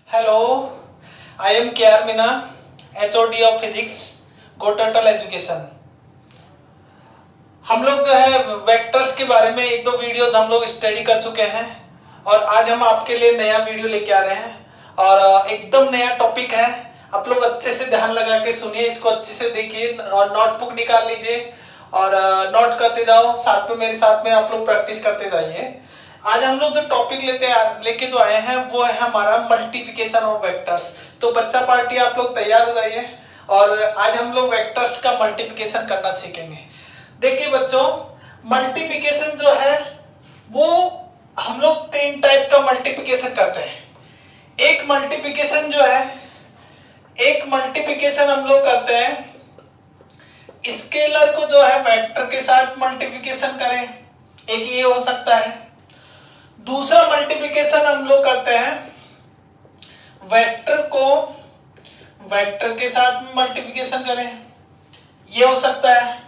Hello, I am KR Mina, HOD of Physics, Go Turtle Education। हम लोग जो है वेक्टर्स के बारे में एक दो वीडियोस हम लोग स्टडी कर चुके हैं और आज हम आपके लिए नया वीडियो लेके आ रहे हैं और एकदम नया टॉपिक है। आप लोग अच्छे से ध्यान लगा के सुनिए, इसको अच्छे से देखिए और नोटबुक निकाल लीजिए और नोट करते जाओ, साथ में मेरे साथ में आप लोग प्रैक्टिस करते जाइए। आज हम लोग जो टॉपिक लेके जो आए हैं वो है हमारा मल्टीप्लिकेशन ऑफ वेक्टर्स। तो बच्चा पार्टी आप लोग तैयार हो जाइए और आज हम लोग वेक्टर्स का मल्टीप्लिकेशन करना सीखेंगे। देखिए बच्चों, मल्टीप्लिकेशन जो है वो हम लोग तीन टाइप का मल्टीप्लिकेशन करते हैं। एक मल्टीप्लिकेशन हम लोग करते हैं स्केलर को जो है वेक्टर के साथ मल्टीप्लिकेशन करें, एक ये हो सकता है। दूसरा मल्टीप्लिकेशन हम लोग करते हैं वेक्टर को वेक्टर के साथ मल्टीप्लिकेशन करें, ये हो सकता है।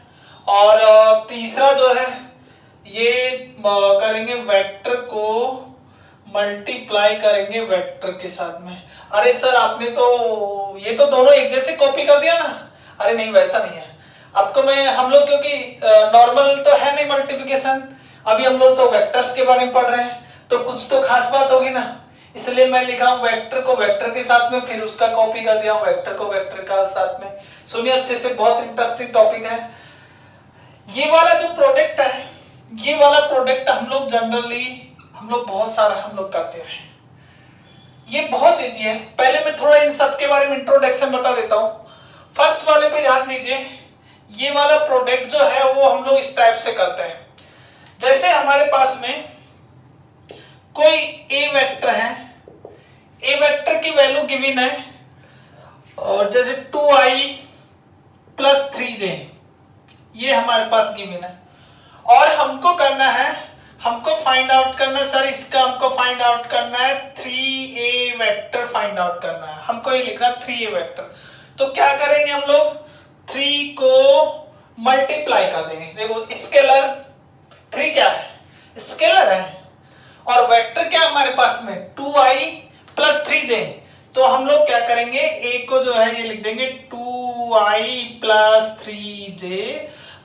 और तीसरा जो है ये करेंगे वेक्टर को मल्टीप्लाई करेंगे वेक्टर के साथ में। अरे सर आपने तो ये तो दोनों एक जैसे कॉपी कर दिया ना। अरे नहीं, वैसा नहीं है। आपको हम लोग क्योंकि नॉर्मल तो है नहीं मल्टीप्लिकेशन, अभी हम लोग तो वेक्टर्स के बारे में पढ़ रहे हैं तो कुछ तो खास बात होगी ना, इसलिए मैं लिखा हूं वेक्टर को वेक्टर के साथ में, फिर उसका कॉपी कर दिया हूं वेक्टर को वेक्टर का साथ में। सुनिए अच्छे से, बहुत इंटरेस्टिंग टॉपिक है। ये वाला जो प्रोडक्ट है, ये वाला प्रोडक्ट हम लोग जनरली बहुत सारा हम लोग करते हैं। ये बहुत इजी है। पहले मैं थोड़ा इन सब के बारे में इंट्रोडक्शन बता देता हूं। फर्स्ट वाले पे ध्यान दीजिए। ये वाला प्रोडक्ट जो है वो हम लोग इस टाइप से करते हैं। जैसे हमारे पास में कोई ए वेक्टर है, ए वेक्टर की वैल्यू गिवन है और जैसे 2i प्लस 3j ये हमारे पास गिवन है और हमको करना है, हमको फाइंड आउट करना है सर, इसका हमको फाइंड आउट करना है 3a वेक्टर फाइंड आउट करना है। हमको ये लिखना 3a वेक्टर। तो क्या करेंगे हम लोग, 3 को मल्टीप्लाई कर देंगे। देखो स्केलर 3 क्या है, स्केलर है और वेक्टर क्या हमारे पास में 2i प्लस 3j। तो हम लोग क्या करेंगे, a को जो है ये लिख देंगे 2i प्लस 3j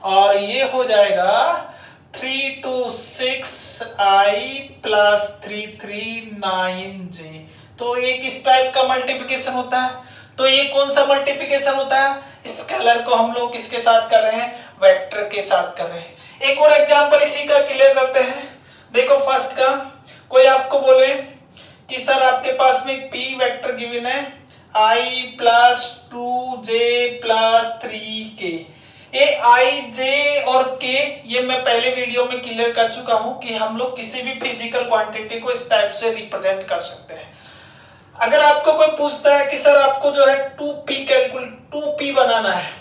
और ये हो जाएगा 3 2 6i प्लस 3 3 9j। तो एक इस टाइप का मल्टीप्लिकेशन होता है। तो ये कौन सा मल्टीप्लिकेशन होता है, स्केलर को हम लोग किसके साथ कर रहे हैं, वेक्टर के साथ कर रहे हैं। एक और एग्जांपल इसी का क्लियर करते हैं। देखो फर्स्ट का, कोई आपको बोले कि सर आपके पास में p वेक्टर गिवन है i plus 2j plus 3k। ये i j और k ये मैं पहले वीडियो में क्लियर कर चुका हूं कि हम लोग किसी भी फिजिकल क्वांटिटी को इस टाइप से रिप्रेजेंट कर सकते हैं। अगर आपको कोई पूछता है कि सर आपको जो है 2p बनाना है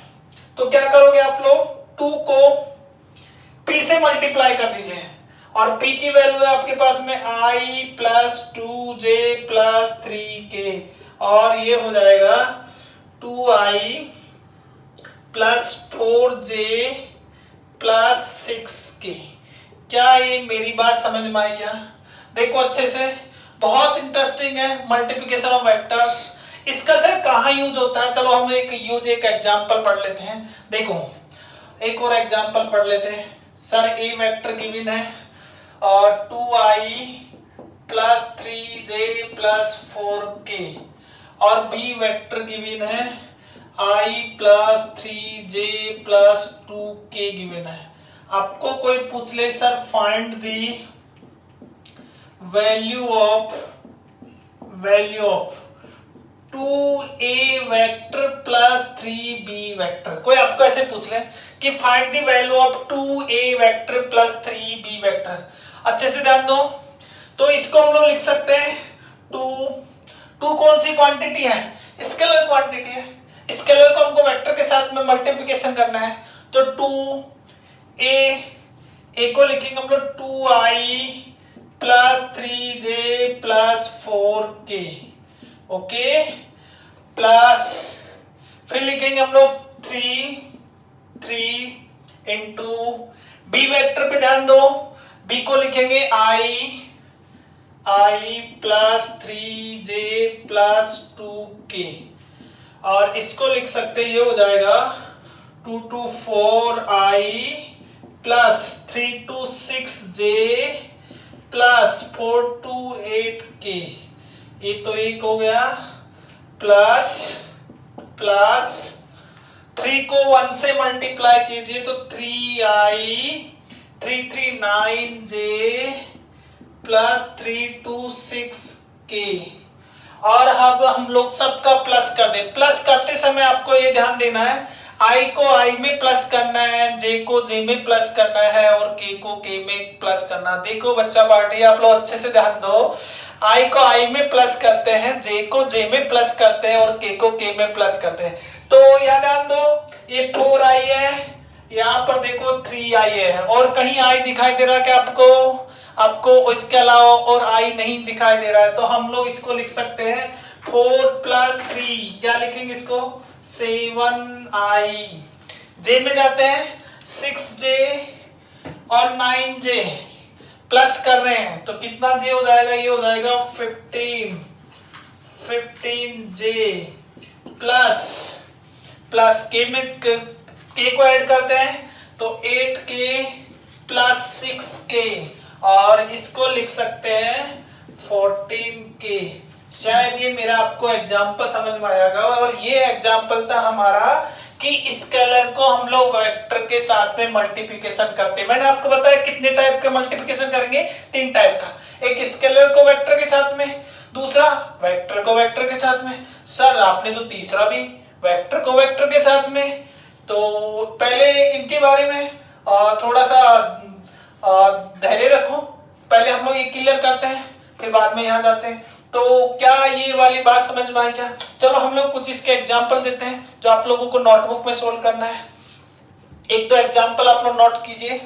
तो क्या करोगे आप लोग, 2 को p से मल्टीप्लाई कर दीजिए और p की वैल्यू है आपके पास में i plus 2j plus 3k और ये हो जाएगा 2i plus 4j plus 6k। क्या ये मेरी बात समझ में आई क्या? देखो अच्छे से, बहुत इंटरेस्टिंग है मल्टीप्लिकेशन ऑफ वेक्टर्स। इसका सर कहाँ यूज होता है, चलो हम एक एग्जांपल पढ़ लेते हैं। देखो एक और एग्जांपल पढ़ लेते हैं। सर ए वेक्टर गिवन है और 2i plus 3j plus 4k और बी वेक्टर गिवन है i plus 3j plus 2k given है। आपको कोई पूछ ले sir find the value of 2a vector plus 3b vector. कोई आपको ऐसे पूछ ले कि find the value of 2a vector plus 3b vector. अच्छे से ध्यान दो। तो इसको हम लोग लिख सकते हैं 2 कौन सी क्वांटिटी है, स्केलर क्वांटिटी है। स्केलर को हमको वेक्टर के साथ में मल्टीप्लिकेशन करना है तो 2a को लिखेंगे हम लोग 2i plus 3j plus 4k, okay, plus फिर लिखेंगे हम लोग 3 इंटू बी वेक्टर पे ध्यान दो, बी को लिखेंगे i I plus 3j plus 2k, और इसको लिख सकते हैं, ये हो जाएगा 2 to 4i plus 3 to 6j plus 4 to 8k, ये तो एक हो गया, प्लस प्लस 3 को 1 से मल्टीप्लाई कीजिए तो 3i 339j प्लस 326k, और अब हम लोग सबका प्लस कर दे। प्लस करते समय आपको ये ध्यान देना है, i को i में प्लस करना है, j को j में प्लस करना है, और k को k में प्लस करना। देखो बच्चा पार्टी, आप लोग अच्छे से ध्यान दो, i को i में प्लस करते हैं, j को j में प्लस करते हैं, और k को k में प्लस करते हैं। तो यहाँ ध्यान दो, ये 4i है, यहाँ पर देखो 3i है, और कहीं i दिखाई दे रहा है क्या आपको? आपको इसके अलावा और i नहीं दिखाई दे रहा है, तो हम लोग इसको लिख सकते हैं 4 प्लस 3, क्या लिखेंगे इसको? 7i। j में जाते हैं 6j और 9j प्लस कर रहे हैं, तो कितना j हो जाएगा? ये हो जाएगा 15j प्लस प्लस k में k को ऐड करते हैं तो 8k प्लस 6k, और इसको लिख सकते हैं 14k। शायद ये मेरा आपको एग्जांपल समझ में आएगा, और ये एग्जांपल था हमारा कि स्केलर को हम लोग वेक्टर के साथ में मल्टीप्लिकेशन करते हैं। मैंने आपको बताया कितने टाइप का मल्टीप्लिकेशन करेंगे, 3 टाइप का, एक स्केलर को वेक्टर के साथ में, दूसरा वेक्टर को वेक्टर के साथ में। सर आपने तो तीसरा भी वेक्टर को वेक्टर के साथ में, तो पहले इनके बारे में थोड़ा सा धैर्य रखो, पहले हम लोग ये क्लियर करते हैं, फिर बाद में यहाँ जाते हैं। तो क्या ये वाली बात समझ में आई क्या? चलो हम लोग कुछ इसके एग्जाम्पल देते हैं जो आप लोगों को नोटबुक में सोल्व करना है। एक तो एग्जाम्पल आप लोग नोट कीजिए,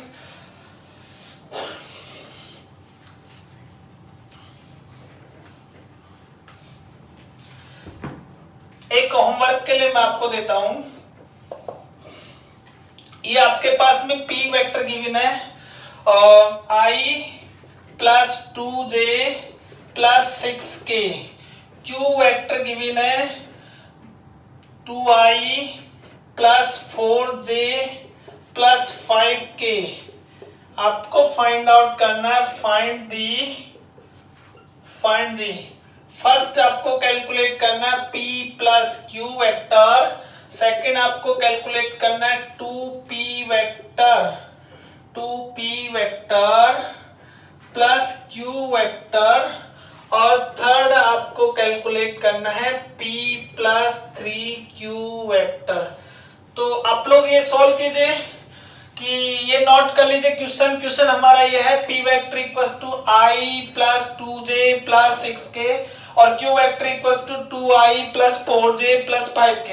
एक होमवर्क के लिए मैं आपको देता हूं। ये आपके पास में p वेक्टर गिवन है, और i plus 2j plus 6k, q vector given है 2i plus 4j plus 5k। आपको फाइंड आउट करना है, फाइंड दी फर्स्ट आपको कैलकुलेट करना है p plus q vector, second आपको कैलकुलेट करना है 2p vector plus q vector, और थर्ड आपको कैलकुलेट करना है p प्लस 3q वेक्टर। तो आप लोग ये सॉल्व कीजिए कि ये नोट कर लीजिए, क्वेश्चन हमारा ये है p vector equals to i plus 2j plus 6k, और q vector equals to 2i plus 4j plus 5k,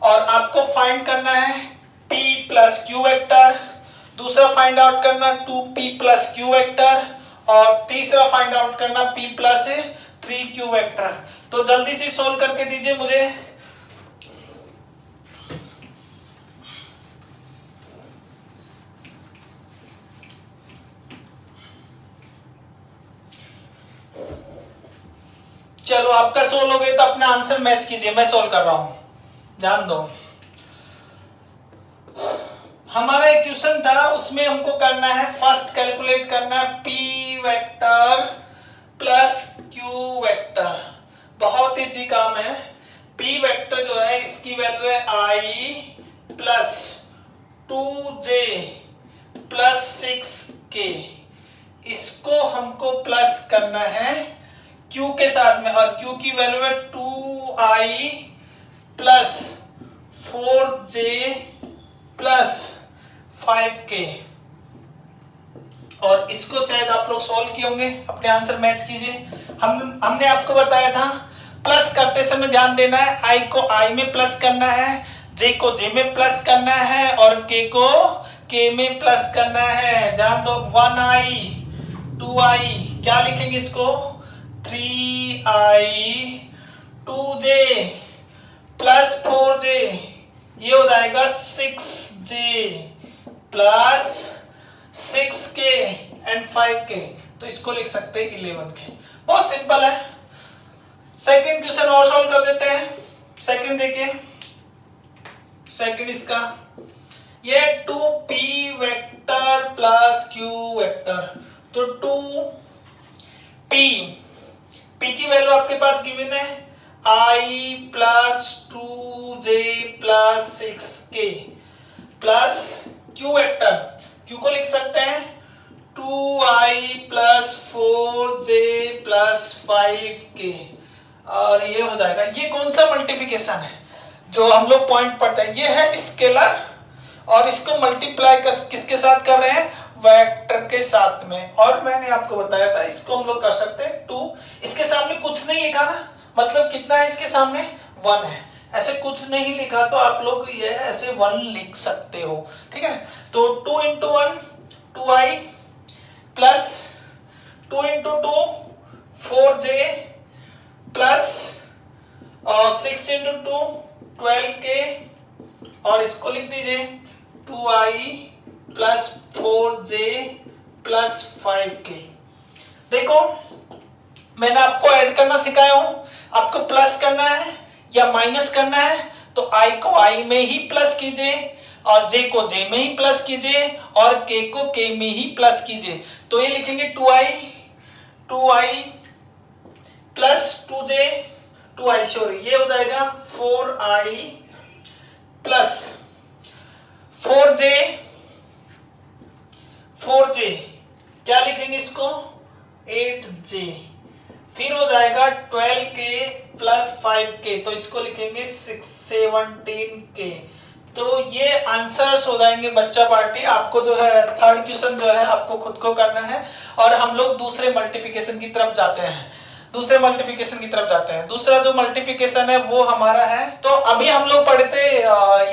और आपको फाइंड करना है p प्लस q वेक्टर, दूसरा फाइंड आउट करना 2p प्लस q वेक्टर, और तीसरा फाइंड आउट करना p प्लस 3q वेक्टर। तो जल्दी से सोल्व करके दीजिए मुझे। चलो आपका सोल्व हो गया तो अपना आंसर मैच कीजिए, मैं सोल्व कर रहा हूं, ध्यान दो। हमारा एक क्वेश्चन था, उसमें हमको करना है, फर्स्ट कैलकुलेट करना है p vector plus q vector. बहुत इजी काम है। p वेक्टर जो है इसकी वैल्यू है i plus 2j plus 6k, इसको हमको प्लस करना है q के साथ में, और q की वैल्यू है 2i plus 4j plus 5k, और इसको शायद आप लोग सॉल्व किए होंगे, अपने आंसर मैच कीजिए। हमने आपको बताया था प्लस करते समय ध्यान देना है, i को i में प्लस करना है, j को j में प्लस करना है, और k को k में प्लस करना है। ध्यान दो, 1i 2i, क्या लिखेंगे इसको? 3i 2j प्लस 4j, ये हो जाएगा 6j plus 6k and 5k। तो इसको लिख सकते हैं 11k। बहुत सिंपल है। सेकंड क्वेश्चन और सॉल्व कर देते हैं। सेकंड देखिए, सेकंड इसका ये 2p vector plus q vector, तो 2p, p की वैल्यू आपके पास गिवन है i plus 2j plus 6k plus q vector, q को लिख सकते हैं 2i plus 4j plus 5k, और ये हो जाएगा। ये कौन सा मल्टीप्लिकेशन है जो हम लोग पॉइंट पढ़ते हैं, ये है स्केलर, और इसको मल्टीप्लाई किसके साथ कर रहे हैं, वेक्टर के साथ में। और मैंने आपको बताया था इसको हम लोग कर सकते हैं 2, इसके सामने कुछ नहीं लिखा ना, मतलब कितना है इसके सामने 1 है, ऐसे कुछ नहीं लिखा तो आप लोग ये ऐसे 1 लिख सकते हो, ठीक है। तो 2 into 1 2i plus 2 into 2 4j plus 6 into 2 12k, और इसको लिख दीजिए 2i plus 4j plus 5k। देखो मैंने आपको ऐड करना सिखाया हूं, आपको प्लस करना है या माइनस करना है तो i को i में ही प्लस कीजिए, और j को j में ही प्लस कीजिए, और k को k में ही प्लस कीजिए। तो ये लिखेंगे 2i प्लस 2i सॉरी, ये हो जाएगा 4i प्लस 4j क्या लिखेंगे इसको 8j, फिर हो जाएगा 12k प्लस 5k, तो इसको लिखेंगे 17k। तो ये आंसर्स हो जाएंगे बच्चा पार्टी। आपको जो है थर्ड क्वेश्चन जो है आपको खुद को करना है, और हम लोग दूसरे मल्टीप्लिकेशन की तरफ जाते हैं। दूसरा जो मल्टीप्लिकेशन है वो हमारा है, तो अभी हम लोग पढ़ते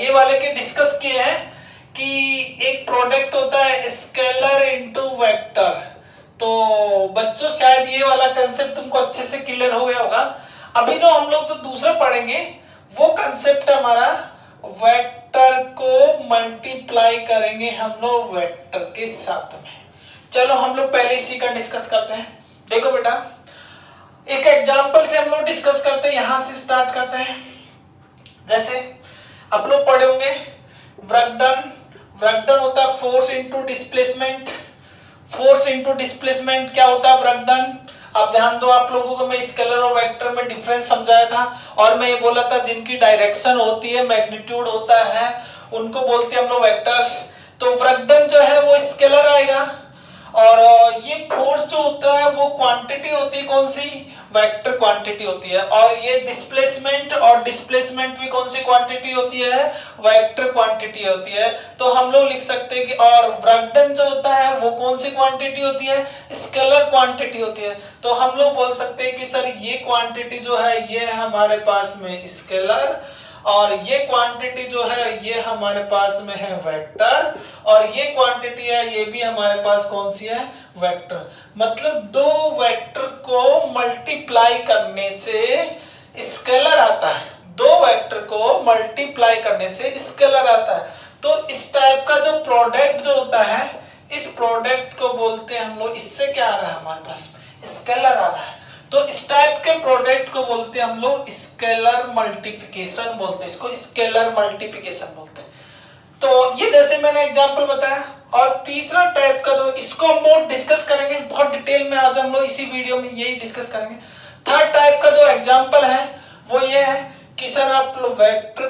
ये वाले के डिस्कस किए हैं कि एक प्रोडक्ट होता है स्केलर इनटू वेक्टर। तो बच्चों शायद ये वाला कंसेप्ट तुमको अच्छे से क्लियर हो गया होगा। अभी जो हम लोग जो दूसरा पढ़ेंगे वो कंसेप्ट हमारा वेक्टर को मल्टीप्लाई करेंगे हम लोग वेक्टर के साथ में। चलो हम लोग पहले इसी का डिस्कस करते हैं। देखो बेटा, एक एग्जांपल से हम लोग डिस्कस करते हैं, यहां से स्टार्ट करते हैं। जैसे आप लोग पढ़े होंगे वर्क डन होता है force into displacement. Force into displacement क्या होता है, वर्क डन। आप ध्यान दो, आप लोगों को मैं स्केलर और वेक्टर में डिफरेंस समझाया था, और मैं ये बोला था जिनकी डायरेक्शन होती है, मैग्नीट्यूड होता है, उनको बोलते हैं हम लोग वेक्टर्स। तो वर्क डन जो है वो स्केलर आएगा, और ये फोर्स जो होता है वो क्वांटिटी होती है, कौन सी, वेक्टर क्वांटिटी होती है। और ये डिस्प्लेसमेंट भी कौन सी क्वांटिटी होती है, वेक्टर क्वांटिटी होती है। तो हम लोग लिख सकते हैं कि और वर्क डन जो होता है वो कौन सी क्वांटिटी होती है, स्केलर क्वांटिटी होती है। तो हम लोग बोल सकते हैं कि सर ये क्वांटिटी जो है ये हमारे पास में स्केलर, और ये क्वांटिटी जो है ये हमारे पास में है वेक्टर, और ये क्वांटिटी है ये भी हमारे पास कौन सी है, वेक्टर। मतलब दो वेक्टर को मल्टीप्लाई करने से स्केलर आता है, दो वेक्टर को मल्टीप्लाई करने से स्केलर आता है। तो इस टाइप का जो प्रोडक्ट जो होता है, इस प्रोडक्ट को बोलते हैं हम लोग, इससे क्या आ रहा है हमारे पास, स्केलर आ रहा है। तो इस टाइप के प्रोडक्ट को बोलते हैं हम लोग स्केलर मल्टीप्लिकेशन बोलते हैं, इसको स्केलर मल्टीप्लिकेशन बोलते हैं। तो ये जैसे मैंने एग्जांपल बताया। और तीसरा टाइप का जो, इसको हम बहुत डिस्कस करेंगे बहुत डिटेल में, आज हम लोग इसी वीडियो में यही डिस्कस करेंगे। थर्ड टाइप का जो एग्जांपल है वो ये है कि सर आप वेक्टर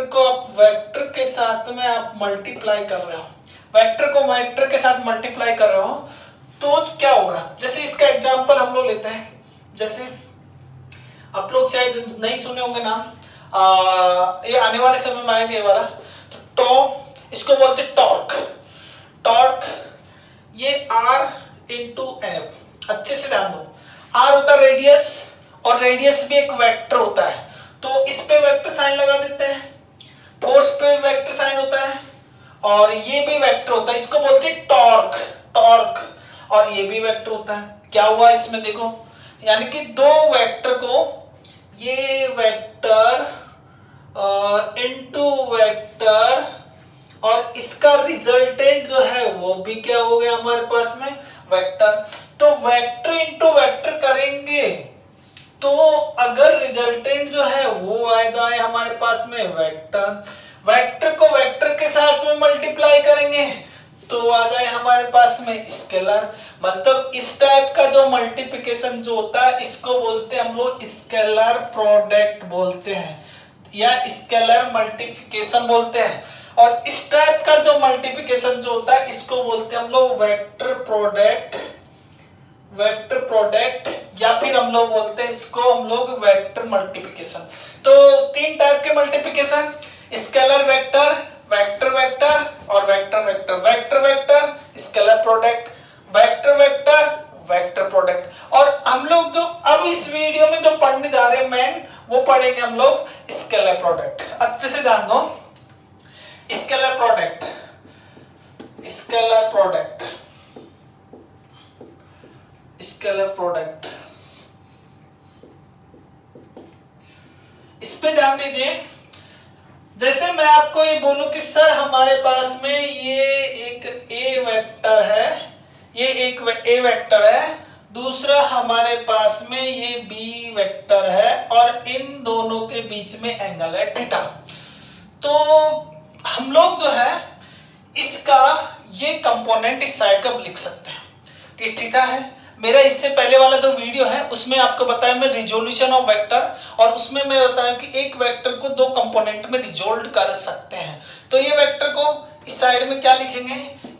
को आप वेक्टर के साथ में आप मल्टीप्लाई कर रहे हो, वेक्टर को वेक्टर के साथ मल्टीप्लाई कर रहे हो, तो क्या होगा। जैसे इसका एग्जांपल हम लोग लेते हैं, जैसे आप लोग शायद नहीं सुने होंगे नाम, ये आने वाले समय में आएगा ये वाला। तो इसको बोलते हैं टॉर्क। ये R इंटू F, अच्छे से ध्यान दो। R होता है रेडियस, और रेडियस भी एक वेक्टर होता है, तो इस पे वेक्टर साइन लगा देते हैं। फोर्स पे वेक्टर साइन होता है, और ये भी वेक्टर होता है, इसको बोलते हैं टॉर्क, और ये भी वेक्टर होता है। क्या हुआ इसमें देखो, यानी कि दो वेक्टर को, ये वेक्टर इनटू वेक्टर, और इसका रिजल्टेंट जो है वो भी क्या हो गया हमारे पास में, वेक्टर। तो वेक्टर इंटू वेक्टर करेंगे तो अगर रिजल्टेंट जो है वो आ जाए हमारे पास में वेक्टर, वेक्टर को वेक्टर के साथ में मल्टीप्लाई करेंगे तो आ जाए हमारे पास में स्केलर। मतलब इस टाइप का जो मल्टीप्लिकेशन जो होता है इसको बोलते हैं हम लोग स्केलर प्रोडक्ट बोलते हैं या स्केलर मल्टीप्लिकेशन बोलते हैं। और इस टाइप का जो मल्टीप्लिकेशन जो होता है इसको बोलते हैं हम लोग वेक्टर प्रोडक्ट, वेक्टर प्रोडक्ट, या फिर हम लोग बोलते हैं इसको हम लोग वेक्टर मल्टीप्लिकेशन। तो तीन टाइप के multiplication, scalar vector, vector vector और vector vector. Vector vector scalar product, vector vector vector product. और हम लोग जो अब इस वीडियो में जो पढ़ने जा रहे हैं मेन, वो पढ़ेंगे हम लोग स्केलर प्रोडक्ट। अच्छे से ध्यान दो, scalar product, scalar product, scalar product, इस पे ध्यान दीजिए। जैसे मैं आपको ये बोलूं कि सर हमारे पास में ये एक ए वेक्टर है, ये एक ए वेक्टर है, दूसरा हमारे पास में ये बी वेक्टर है और इन दोनों के बीच में एंगल है थीटा। तो हम लोग जो है इसका ये कंपोनेंट इस साइड का लिख सकते हैं, ये थीटा है। मेरा इससे पहले वाला जो वीडियो है उसमें आपको बताया मैं रिजोल्यूशन ऑफ वेक्टर, और उसमें मैं बताया कि एक वेक्टर को दो कंपोनेंट में रिजोल्व कर सकते हैं। तो ये वेक्टर को इस साइड में क्या लिखेंगे,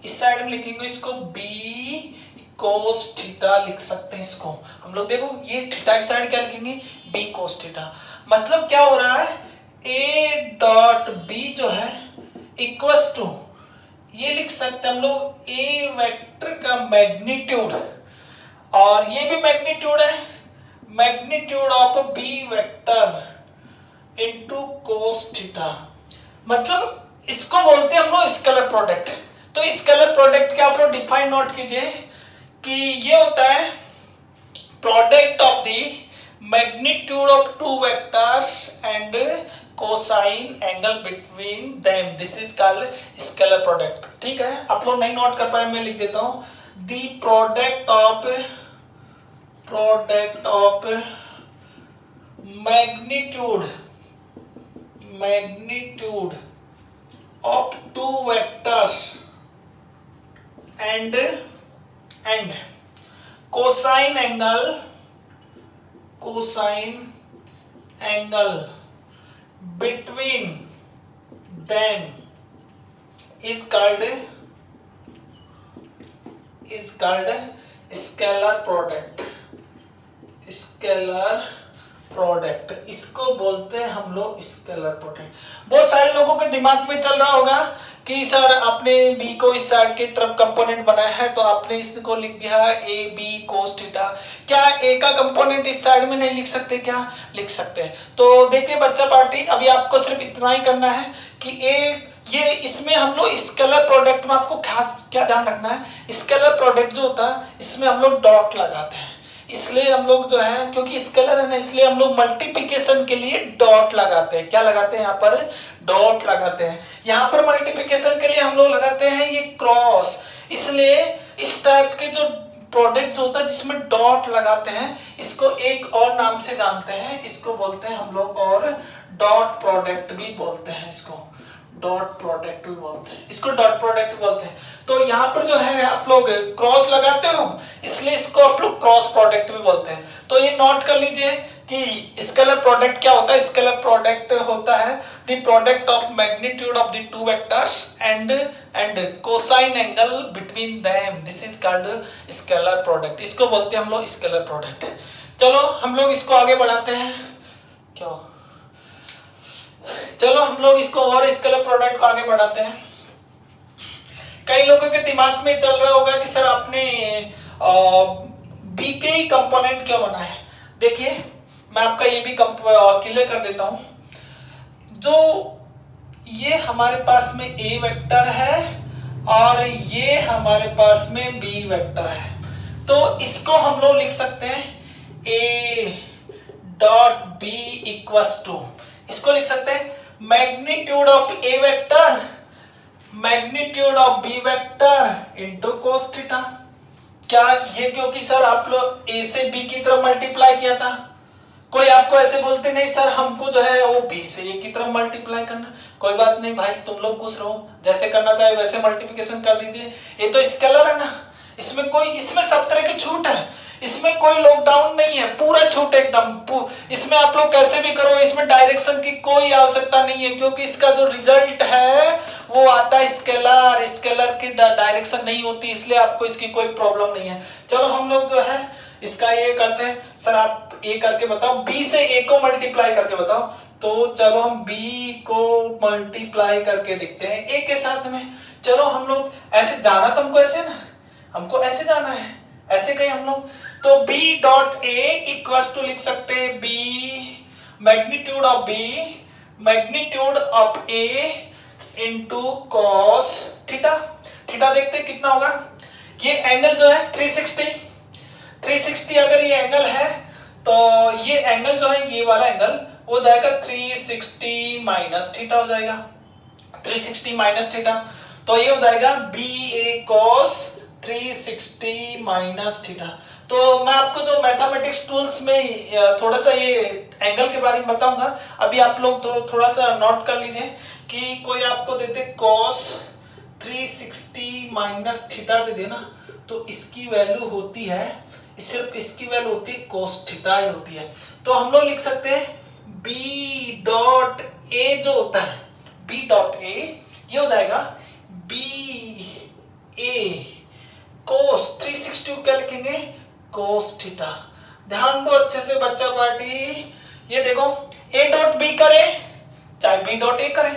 इस साइड में लिखेंगे इसको बी कोस थीटा लिख सकते हैं इसको हम लोग। देखो ये थीटा की साइड क्या लिखेंगे, बी कोस थीटा। मतलब क्या हो रहा है, ए डॉट बी जो है इक्वल्स टू, ये लिख सकते हैं हम लोग ए वेक्टर का मैग्नीट्यूड, और ये भी मैग्नीट्यूड है, magnitude of b vector into cos theta. मतलब इसको बोलते हैं हम लोग स्केलर प्रोडक्ट। तो स्केलर प्रोडक्ट के आप लोग डिफाइन नोट कीजिए कि ये होता है product of the magnitude of two vectors and cosine angle between them, this is called scalar product. ठीक है, आप लोग नहीं नोट कर पाए, मैं लिख देता हूं, the product of magnitude of two vectors and cosine angle between them is called scalar product, scalar product, इसको बोलते हैं हम लोग स्केलर प्रोडक्ट। बहुत सारे लोगों के दिमाग में चल रहा होगा कि सर आपने बी को इस साइड की तरफ कंपोनेंट बनाया है तो आपने इसको लिख दिया ए बी कोस थीटा। क्या ए का कंपोनेंट इस साइड में नहीं लिख सकते, क्या लिख सकते हैं? तो देखिए बच्चा पार्टी, अभी आपको सिर्फ इतना ही करना है कि ये इसमें हम लोग स्केलर प्रोडक्ट में आपको खास क्या ध्यान रखना है, स्केलर प्रोडक्ट जो होता है इसमें हम लोग डॉट लगाते हैं। इसलिए हम लोग जो है, क्योंकि स्केलर है ना, इसलिए हम लोग मल्टीप्लिकेशन के लिए डॉट लगाते हैं। क्या लगाते हैं यहाँ पर, डॉट लगाते हैं। यहाँ पर मल्टीप्लिकेशन के लिए हम लोग लगाते हैं ये क्रॉस। इसलिए इस टाइप के जो प्रोडक्ट होता है जिसमें डॉट लगाते हैं, इसको एक और नाम से जानते हैं, इसको बोलते हैं हम लोग और डॉट प्रोडक्ट भी बोलते हैं, इसको डॉट प्रोडक्ट भी बोलते हैं, इसको डॉट प्रोडक्ट बोलते हैं। तो यहाँ पर जो है आप लोग क्रॉस लगाते हो, इसलिए इसको आप लोग क्रॉस प्रोडक्ट भी बोलते हैं। तो ये नोट कर लीजिए कि स्केलर प्रोडक्ट क्या होता है। स्केलर प्रोडक्ट होता है the product of magnitude of the two vectors and cosine angle between them, this is called scalar product. इसको बोलते हैं हम लोग स्केलर प्रोडक्ट। चलो हम लोग इसको आगे बढ़ाते हैं, क्यों, चलो हम लोग इसको और स्केलर प्रोडक्ट को आगे बढ़ाते हैं। कई लोगों के दिमाग में चल रहा होगा कि सर आपने बी के ही कंपोनेंट क्यों बनाए। देखिए मैं आपका ये भी क्लियर कर देता हूं। जो ये हमारे पास में ए वेक्टर है और ये हमारे पास में बी वेक्टर है, तो इसको हम लोग लिख सकते हैं a dot B equals to, इसको लिख सकते हैं magnitude of a vector magnitude of b vector into cos theta. क्या ये क्योंकि सर आप लोग ए से बी की तरफ मल्टीप्लाई किया था, कोई आपको ऐसे बोलते नहीं सर हमको जो है वो बी से ए की तरफ मल्टीप्लाई करना, कोई बात नहीं भाई, तुम लोग खुश रहो, जैसे करना चाहे वैसे मल्टीप्लिकेशन कर दीजिए, ये तो स्केलर है ना, इसमें सब तरह की छूट है, इसमें कोई लॉकडाउन नहीं है, पूरा छूट एकदम, इसमें आप लोग कैसे भी करो, इसमें डायरेक्शन की कोई आवश्यकता नहीं है, क्योंकि इसका जो रिजल्ट है वो आता है स्केलर, स्केलर की डायरेक्शन नहीं होती, इसलिए आपको इसकी कोई प्रॉब्लम नहीं है। चलो हम लोग जो है इसका ये करते हैं, सर आप ए करके बताओ, बी से ए को मल्टीप्लाई करके बताओ, तो चलो हम बी को मल्टीप्लाई करके देखते हैं ए के साथ में। चलो हम लोग ऐसे जाना, तो हमको ऐसे ना, हमको ऐसे जाना है, ऐसे कहीं हम लोग, तो b dot a equals to लिख सकते हैं b magnitude of b magnitude of a into cos theta. Theta देखते हैं कितना होगा, ये एंगल जो है 360 अगर ये एंगल है तो ये एंगल जो है ये वाला एंगल हो जाएगा 360 माइनस थीटा हो जाएगा, 360 माइनस थीटा, तो ये हो जाएगा बी ए कॉस 360 माइनस थीटा। तो मैं आपको जो मैथमेटिक्स टूल्स में थोड़ा सा ये एंगल के बारे में बताऊंगा, अभी आप लोग तो थोड़ा सा नोट कर लीजिए कि कोई आपको देते कॉस 360 माइनस थीटा दे देना, तो इसकी वैल्यू होती है, सिर्फ इसकी वैल्यू होती है कोस थीटा ही होती है, तो हम लोग लिख सकते हैं बी डॉट ए जो होता है, बी डॉट ए ये हो जाएगा बी ए कोस 360 क्या लिखेंगे, कोस थीटा। ध्यान दो अच्छे से बच्चा पार्टी, ये देखो ए डॉट बी करें चाहे बी डॉट ए करें,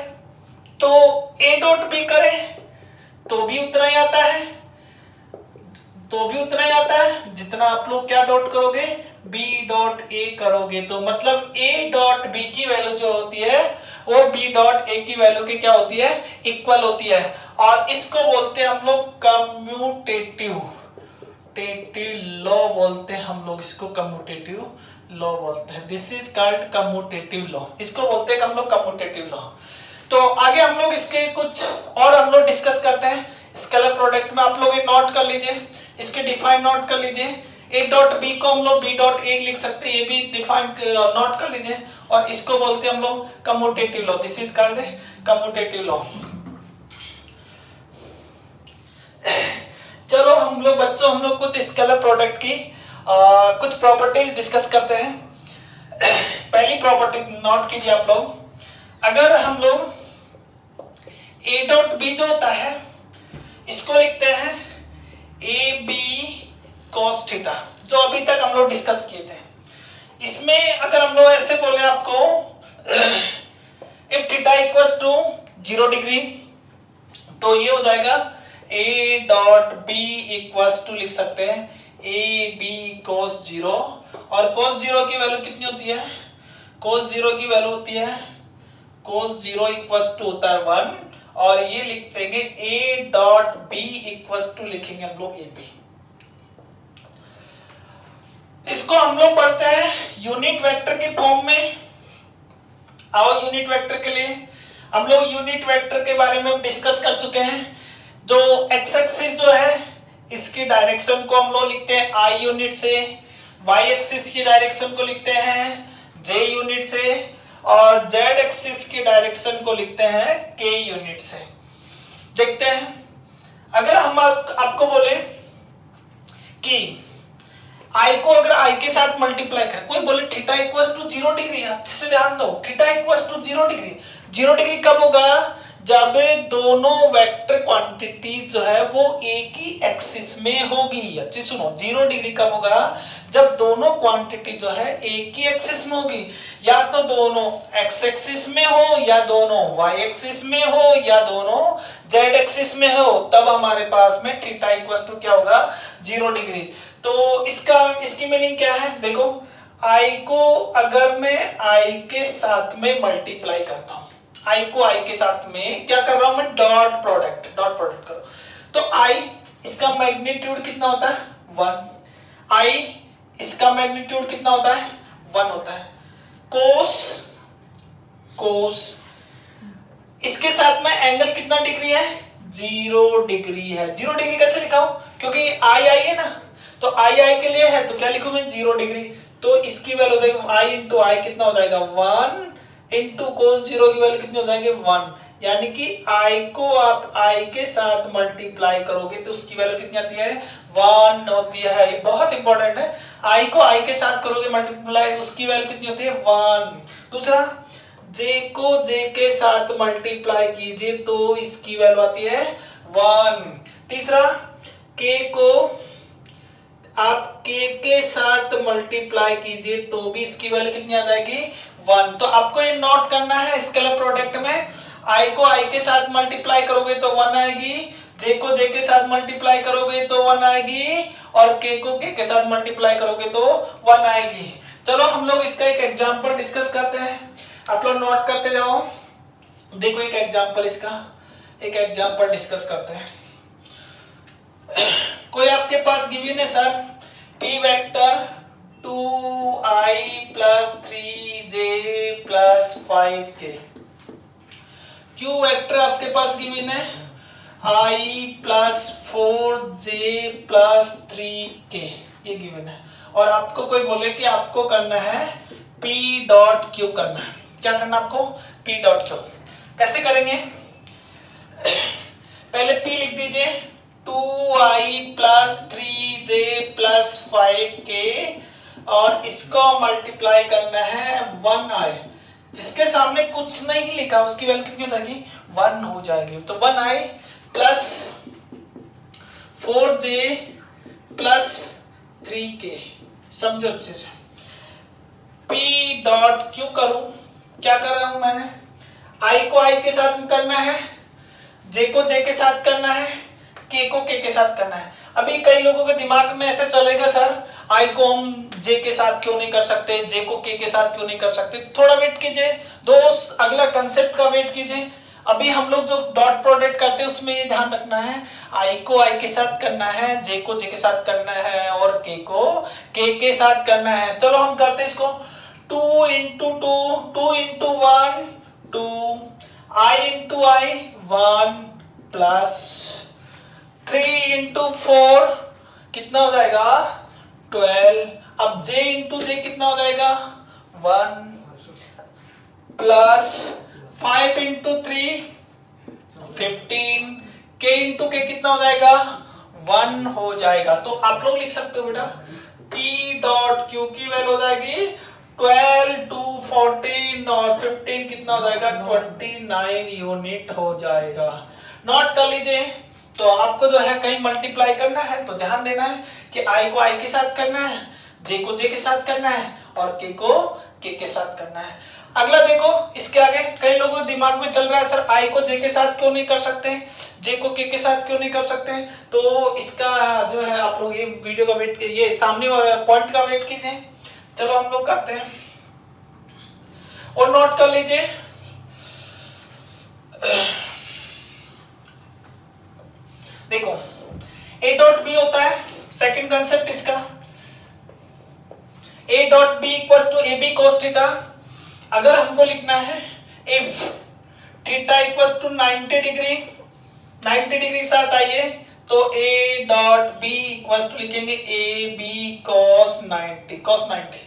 तो ए डॉट बी करें तो भी उतना ही आता है, तो भी उतना ही आता है जितना आप लोग क्या डॉट करोगे, बी डॉट ए करोगे, तो मतलब ए डॉट बी की वैल्यू जो होती है वो बी डॉट ए की वैल्यू के क्या होती है, इक्वल होती है, और इसको बोलते हैं हम लोग कम्यूटेटिव लॉ बोलते हैं, हम लोग इसको कम्यूटेटिव लॉ बोलते हैं, this is called commutative law, इसको बोलते हैं हम लोग कम्यूटेटिव लॉ। तो आगे हम लोग इसके कुछ और हम लोग डिस्कस करते हैं, स्केलर प्रोडक्ट में आप लोग ये नोट कर लीजिए, इसके डिफाइन नोट कर लीजिए, ए डॉट बी को हम लोग बी डॉट ए लिख सकते हैं, ये भी डिफाइन नोट कर लीजिए, और इसको बोलते हैं हम लोग commutative law, this is called commutative law. चलो हम लोग बच्चों हम लोग कुछ स्केलर प्रोडक्ट की कुछ प्रॉपर्टीज डिस्कस करते हैं। पहली प्रॉपर्टी नोट कीजिए आप लोग, अगर हम लोग ए डॉट बी जो होता है इसको लिखते हैं ए बी कॉस थीटा, जो अभी तक हम लोग डिस्कस किए थे, इसमें अगर हम लोग ऐसे बोले आपको if theta equals to 0 degree, तो ये हो जाएगा A dot B equals to लिख सकते हैं ए बी कोस 0, और कोस 0 की वैल्यू कितनी होती है, कोस 0 की वैल्यू होती है, कोस 0 इक्वल्स टू होता है 1, और ये लिख देंगे A dot B equals to लिखेंगे हम लोग ए बी। इसको हम लोग पढ़ते हैं यूनिट वेक्टर के फॉर्म में। आओ यूनिट वेक्टर के लिए हम लोग यूनिट वेक्टर के बारे में डिस्कस कर चुके हैं। जो एक्स एक्सिस जो है इसकी डायरेक्शन को हम लोग लिखते हैं आई यूनिट से, वाई एक्सिस की डायरेक्शन को लिखते हैं जे यूनिट से, और जेड एक्सिस की डायरेक्शन को लिखते हैं के यूनिट से। देखते हैं, अगर हम आपको बोले कि आई को अगर आई के साथ मल्टीप्लाई कर, कोई बोले थीटा इक्वल्स टू 0 डिग्री, अच्छे से ध्यान दो, theta equals to 0 degree, 0 degree कब होगा, जब दोनों वेक्टर क्वांटिटी जो है वो एक ही एक्सिस में होगी। अच्छी सुनो, 0 डिग्री कब होगा, जब दोनों क्वांटिटी जो है एक ही एक्सिस में होगी, या तो दोनों एक्स एक्सिस में हो, या दोनों वाई एक्सिस में हो, या दोनों जेड एक्सिस में हो, तब हमारे पास में थीटा इक्वल्स टू क्या होगा, 0 डिग्री। तो इसकी मीनिंग क्या है, देखो आई को अगर मैं आई के साथ में मल्टीप्लाई करता हूं, आई को आई के साथ में क्या कर रहा हूं मैं, डॉट प्रोडक्ट करो, तो आई इसका मैग्नीट्यूड कितना होता है 1, आई इसका मैग्नीट्यूड कितना होता है 1 होता है, कोस इसके साथ में एंगल कितना डिग्री है 0 डिग्री है। 0 डिग्री कैसे लिखा हूं, क्योंकि आई आई है ना, तो आई आई के लिए है तो क्या लिखूं मैं 0 डिग्री। तो इसकी वैल्यू हो जाएगी आई इंटू आई, कितना हो जाएगा 1 इंटू कोस 0 की वैल्यू कितनी हो जाएगी 1, यानी कि आई को आप आई के साथ मल्टीप्लाई करोगे तो उसकी वैल्यू कितनी आती है 1 होती है। ये बहुत इंपॉर्टेंट है, आई को आई के साथ करोगे मल्टीप्लाई, उसकी वैल्यू कितनी होती है 1। दूसरा, जे को जे के साथ मल्टीप्लाई कीजिए तो इसकी वैल्यू आती है 1। तीसरा, के को आप के के साथ मल्टीप्लाई कीजिए तो भी इसकी वैल्यू कितनी आ जाएगी 1। तो आपको ये नोट करना है, स्केलर प्रोडक्ट में आई को आई के साथ मल्टीप्लाई करोगे तो 1 आएगी, जे को जे के साथ मल्टीप्लाई करोगे तो 1 आएगी, और के को के साथ मल्टीप्लाई करोगे तो 1 आएगी। चलो हम लोग इसका एक एग्जांपल डिस्कस करते हैं, आप लोग नोट करते जाओ। देखो एक एग्जांपल, इसका एक एग्जांपल डिस्कस करते हैं। कोई आपके पास गिवन है sir, p vector 2i plus 3j plus 5k, q vector आपके पास गिवन है i plus 4j plus 3k, ये गिवन है। और आपको कोई बोले कि आपको करना है p डॉट q करना है, क्या करना आपको p डॉट q। कैसे करेंगे, पहले p लिख दीजिए 2i plus 3j plus 5k, और इसको मल्टीप्लाई करना है 1i, जिसके सामने कुछ नहीं लिखा उसकी वैल्यू कितनी हो जाएगी 1 हो जाएगी। तो 1i plus 4j plus 3k, समझो अच्छे से। p डॉट q करूं, क्या कर रहा हूं मैंने, i को i के साथ करना है, j को j के साथ करना है, k को k के साथ करना है। अभी कई लोगों के दिमाग में ऐसे चलेगा सर i को हम j के साथ क्यों नहीं कर सकते, j को k के साथ क्यों नहीं कर सकते, थोड़ा वेट कीजिए दोस्त, अगला कंसेप्ट का वेट कीजिए। अभी हम लोग जो डॉट प्रोडक्ट करते हैं उसमें ये ध्यान रखना है, i को i के साथ करना है, j को j के साथ करना है, और k को k के साथ करना है। चलो हम करते हैं इसको, 2 into 2 into 1 2, i into i 1 plus 3 into 4 कितना हो जाएगा 12। अब j इंटू j कितना हो जाएगा 1 plus 5 into 3 15, k into k कितना हो जाएगा 1 हो जाएगा। तो आप लोग लिख सकते हो बेटा p डॉट q की वैल्यू हो जाएगी 12 2 14 और 15 कितना हो जाएगा 29 यूनिट हो जाएगा। नोट कर लीजिए। तो आपको जो है कहीं मल्टीप्लाई करना है तो ध्यान देना है कि i को i के साथ करना है, j को j के साथ करना है, और k को k के साथ करना है। अगला देखो, इसके आगे कई लोगों के दिमाग में चल रहा है सर i को j के साथ क्यों नहीं कर सकते, j को k के साथ क्यों नहीं कर सकते। तो इसका जो है आप लोग ये वीडियो का वेट, ये सामने पॉइंट का वेट कीजिए। चलो हम लोग करते हैं और नोट कर लीजिए। देखो a डॉट बी होता है, सेकंड कंसेप्ट इसका, a dot B equal to A B cos theta. अगर हमको लिखना है if theta equal to 90 degree, 90 degree साथ आइए तो a dot B equal to लिखेंगे ए बी कॉस 90, कॉस 90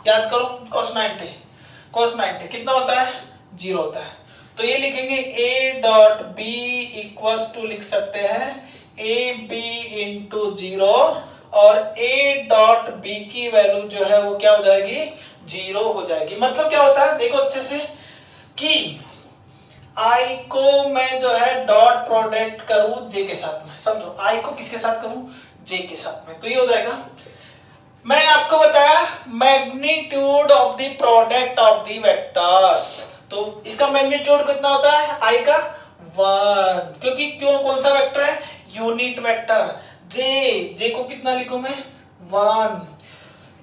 याद करो, कॉस 90, कॉस 90 कितना होता है 0 होता है। तो ये लिखेंगे a dot B equal to लिख सकते हैं ए बी इंटू 0, और a डॉट बी की वैल्यू जो है वो क्या हो जाएगी 0 हो जाएगी। मतलब क्या होता है देखो अच्छे से कि i को मैं जो है डॉट प्रोडक्ट करूं j के साथ में, समझो i को किसके साथ करूं j के साथ में, तो ये हो जाएगा। मैं आपको बताया magnitude of the product of the vectors, तो इसका मैग्नीट्यूड कितना होता है i का 1, क्योंकि क्यों कौन सा वेक्टर है यूनिट वेक्टर। j को कितना लिखूं मैं 1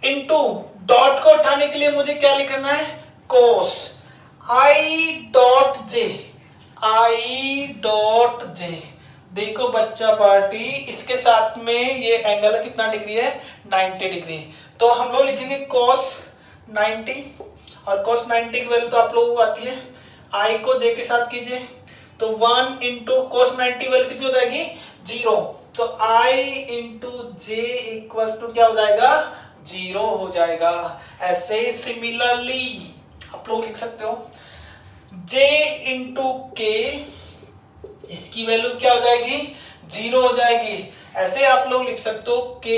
इंटू डॉट को उठाने के लिए मुझे क्या लिखना है कोस i डॉट j। देखो बच्चा पार्टी, इसके साथ में ये एंगल कितना डिग्री है 90 डिग्री, तो हम लोग लिखेंगे cos 90, और cos 90 की वैल्यू तो आप लोगों को आती है, i को j के साथ कीजिए तो 1 इंटू कोस 90 वैल्यू कितनी हो जाएगी 0, तो I into J equal to क्या हो जाएगा 0 हो जाएगा। ऐसे सिमिलरली आप लोग लिख सकते हो J इंटू के, इसकी वैल्यू क्या हो जाएगी 0 हो जाएगी। ऐसे आप लोग लिख सकते हो K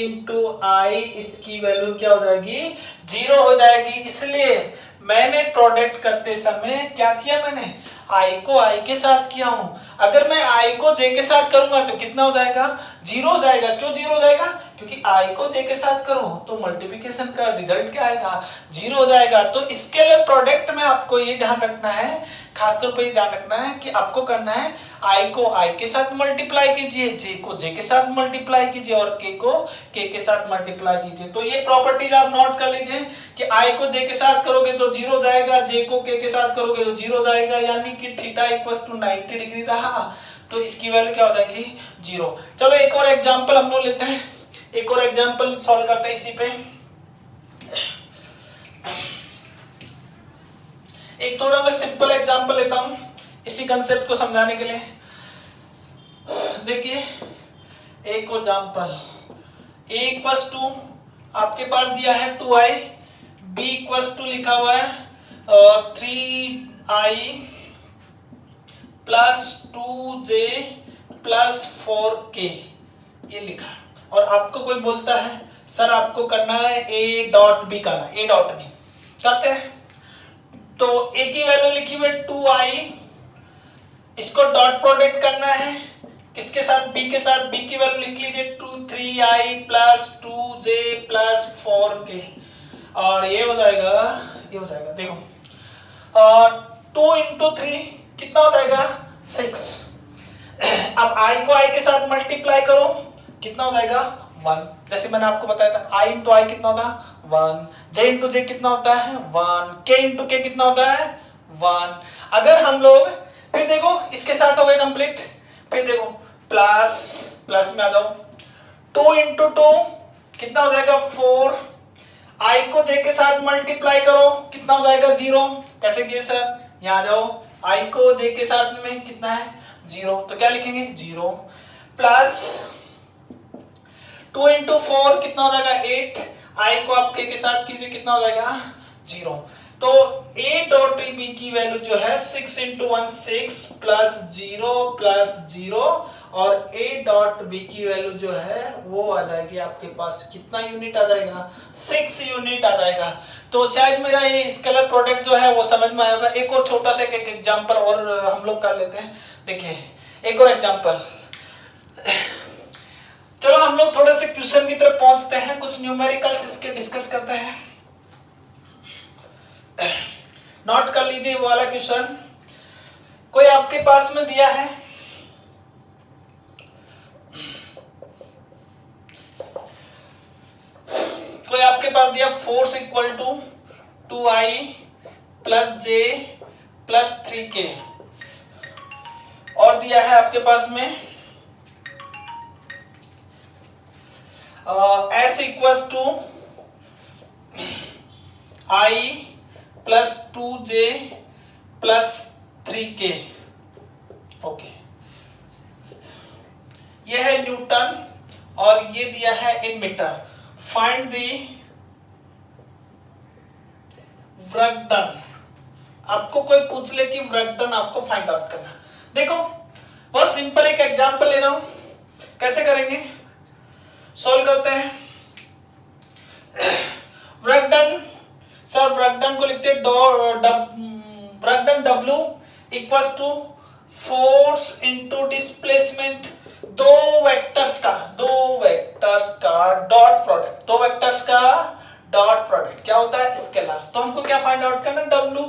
इंटू आई, इसकी वैल्यू क्या हो जाएगी 0 हो जाएगी। इसलिए मैंने प्रोडक्ट करते समय क्या किया, मैंने I को I के साथ किया हूं। अगर मैं I को J के साथ करूंगा तो कितना हो जाएगा 0 हो जाएगा। क्यों 0 हो जाएगा, क्योंकि I को J के साथ करो तो मल्टीप्लिकेशन का रिजल्ट क्या आएगा 0 हो जाएगा। तो स्केलर प्रोडक्ट में आपको ये ध्यान रखना है, खासतौर पर ये ध्यान रखना है कि आपको करना है I को I के साथ मल्टीप्लाई कीजिए, J को J के साथ मल्टीप्लाई कीजिए और K को K के साथ मल्टीप्लाई कीजिए। तो ये प्रॉपर्टीज आप नोट कर लीजिए कि I को J के साथ करोगे तो 0 हो जाएगा, J को K के साथ करोगे तो 0 हो जाएगा, यानी कि थीटा इक्वल्स टू 90 डिग्री रहा, तो इसकी वैल्यू क्या हो जाएगी 0। चलो एक और एग्जांपल हम लोग लेते हैं, एक और एग्जांपल सॉल्व करते हैं इसी पे। एक थोड़ा मैं सिंपल एग्जांपल लेता हूं इसी कंसेप्ट को समझाने के लिए। देखिए एक एग्जांपल, a इक्वल्स टू आपके पास दिया है 2i, b इक्वल्स टू लिखा हुआ है 3i plus 2j plus 4k, ये लिखा। और आपको कोई बोलता है सर आपको करना है a डॉट b करना है, a डॉट b करते हैं। तो a की वैल्यू लिखी हुई 2i, इसको डॉट प्रोडक्ट करना है किसके साथ, b के साथ। b की वैल्यू लिख लीजिए 3i plus 2j plus 4k, और ये हो जाएगा, ये हो जाएगा देखो 2 इंटू 3 कितना हो जाएगा 6। अब i को i के साथ मल्टीप्लाई करो कितना हो जाएगा 1। जैसे मैंने आपको बताया था i इंटू आई कितना होता है 1, j इंटू जे कितना होता है 1, k इंटू के कितना होता है 1। अगर हम लोग फिर देखो इसके साथ हो गए कंप्लीट, फिर देखो प्लस प्लस में आ जाओ 2 इंटू 2 कितना हो जाएगा 4, i को j के साथ मल्टीप्लाई करो कितना हो जाएगा 0। कैसे किए सर, यहाँ जाओ i को j के साथ में कितना है 0, तो क्या लिखेंगे 0 प्लस 2 इंटू 4 कितना हो जाएगा 8, i को आप k के साथ कीजिए कितना हो जाएगा 0। तो a डॉट b की वैल्यू जो है 6 इंटू 1 6 प्लस 0 प्लस 0, और a डॉट b की वैल्यू जो है वो आ जाएगी आपके पास कितना यूनिट आ जाएगा 6 यूनिट आ जाएगा। तो शायद मेरा ये स्केलर प्रोडक्ट जो है वो समझ में आएगा। एक और छोटा सा एक एग्जांपल और हम लोग कर लेते हैं। देखिए एक और एग्जांपल, चलो हम लोग थोड़े से क्वेश्चन की तरफ पहुंचते हैं, कुछ न्यूमेरिकल्स इसके डिस्कस करते हैं। नोट कर लीजिए वो वाला क्वेश्चन, कोई आपके पास में दिया है कोई आपके पास दिया force equal to 2i plus j plus 3k, और दिया है आपके पास में s equals to i plus 2j plus 3k। Okay, ये है न्यूटन और ये दिया है in meter. Find the work done. आपको कोई पूछ ले कि वर्क डन आपको फाइंड आउट करना, देखो बहुत सिंपल एक एग्जांपल ले रहा हूं, कैसे करेंगे सॉल्व करते हैं। Work done, sir work done को लिखते हैं work done W equals to force into displacement, दो वेक्टर्स का डॉट प्रोडक्ट, दो वेक्टर्स का डॉट प्रोडक्ट क्या होता है स्केलर। तो हमको क्या फाइंड आउट करना W,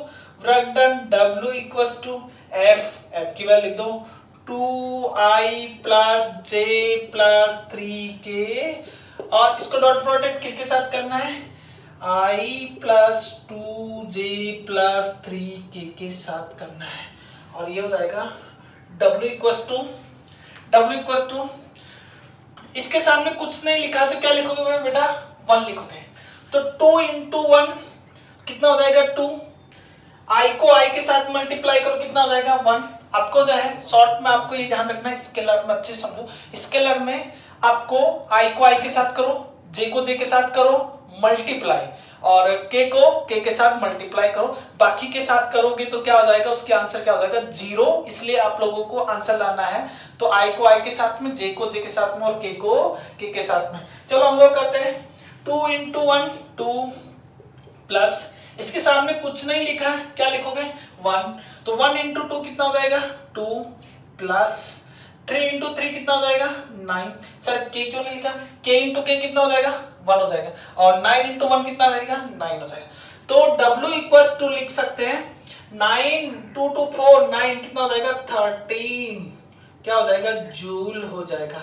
work done W equals to F की वैल्यू लिख दो 2i plus j plus 3k, और इसको डॉट प्रोडक्ट किसके साथ करना है i plus 2j plus 3k के साथ करना है, और ये हो जाएगा W इक्वल्स टू इसके सामने कुछ नहीं लिखा तो क्या लिखोगे बेटा 1 लिखोगे, तो 2 इंटू 1 कितना हो जाएगा 2, i को i के साथ मल्टीप्लाई करो कितना हो जाएगा 1, आपको जो है शॉर्ट में आपको ये ध्यान रखना है, स्केलर में अच्छे समझो। स्केलर में आपको आई को आई के साथ करो, जे को जे के साथ करो मल्टीप्लाई, और के को के के साथ मल्टीप्लाई करो। बाकी के साथ करोगे तो क्या हो जाएगा, उसके आंसर क्या हो जाएगा, 0। इसलिए आप लोगों को आंसर लाना है तो आई को आई के साथ में, जे को जे के साथ में, और के को के साथ में। चलो हम लोग करते हैं 2 into 1 2 प्लस, इसके सामने कुछ नहीं लिखा है, क्या लिखोगे 1, तो 1 into 2 कितना हो जाएगा 2 प्लस 3 into 3 कितना हो जाएगा 9। सर के क्यों नहीं लिखा, के into के कितना हो जाएगा 1 हो जाएगा, और 9 into 1 कितना रहेगा 9 हो जाएगा। तो W इक्वल्स टू लिख सकते हैं 9 2 2 4 9 कितना हो जाएगा 13, क्या हो जाएगा जूल हो जाएगा।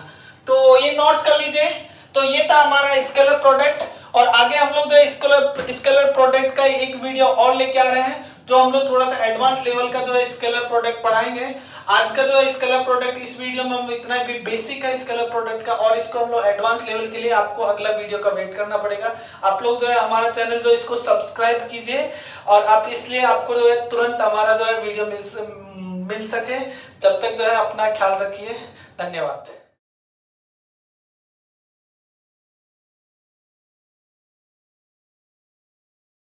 तो ये नोट कर लीजिए। तो ये था हमारा स्केलर प्रोडक्ट, और आगे हम लोग जो स्केलर प्रोडक्ट का एक वीडियो और लेके आ रहे हैं, जो हम लोग थोड़ा सा एडवांस लेवल का जो है स्केलर प्रोडक्ट पढ़ाएंगे। आज का जो है स्केलर प्रोडक्ट इस वीडियो में हम इतना भी बेसिक है स्केलर प्रोडक्ट का, और इसको हम लोग एडवांस लेवल के लिए आपको अगला वीडियो का वेट करना पड़ेगा। आप लोग जो है हमारा चैनल जो इसको सब्सक्राइब कीजिए, और आप इसलिए आपको जो है तुरंत हमारा जो है वीडियो मिल सके। जब तक जो है अपना ख्याल रखिए, धन्यवाद।